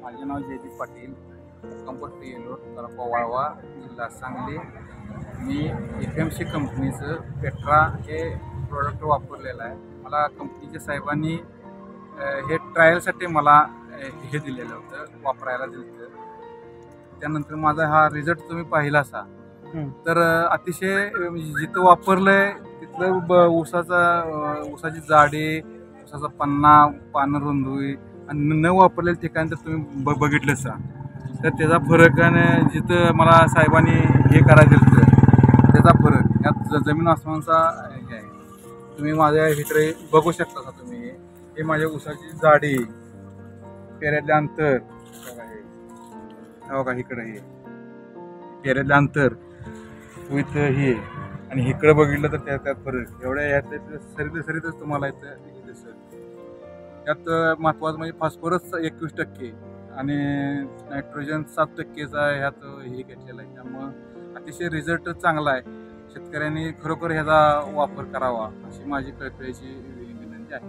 माझे नाव जयदीप पाटील, कंपोस्ट येलोर, तालुका वाळवा, जिल्हा सांगली. मी FMC कंपनीचं पेट्रा हे प्रोडक्ट वापरलेलं आहे. मला कंपनीच्या साहेबांनी हे ट्रायलसाठी मला हे दिलेलं होतं, वापरायला दिलं होतं. त्यानंतर माझा हा रिझल्ट तुम्ही पाहिला असा तर अतिशय जिथं वापरलंय तिथलं ऊसाची जाडी, ऊसाचा पानं रुंदी आणि न वापरलेल्या ठिकाणी तर तुम्ही बघितलंच तर त्याचा फरक आणि जिथं मला साहेबांनी हे करायचं होतं त्याचा फरक यात जमीन आसमानचा हे आहे. तुम्ही माझ्या इकडे बघू शकता तुम्ही, हे माझ्या ऊसाची जाडी, पेऱ्यातले अंतर बघा, इकडे हे पेऱ्यातले अंतर विथ हे आणि इकडे बघितलं तर त्यात फरक एवढ्या ह्यात सरीतच तुम्हाला इथं दिसत. यात महत्त्वाचं म्हणजे फॉस्फरस 21% आणि नायट्रोजन 7%चा ह्यात हे घेतलेला आहे. त्यामुळं अतिशय रिझल्ट चांगला आहे. शेतकऱ्यांनी खरोखर ह्याचा वापर करावा अशी माझी कळकळीची विनंती आहे.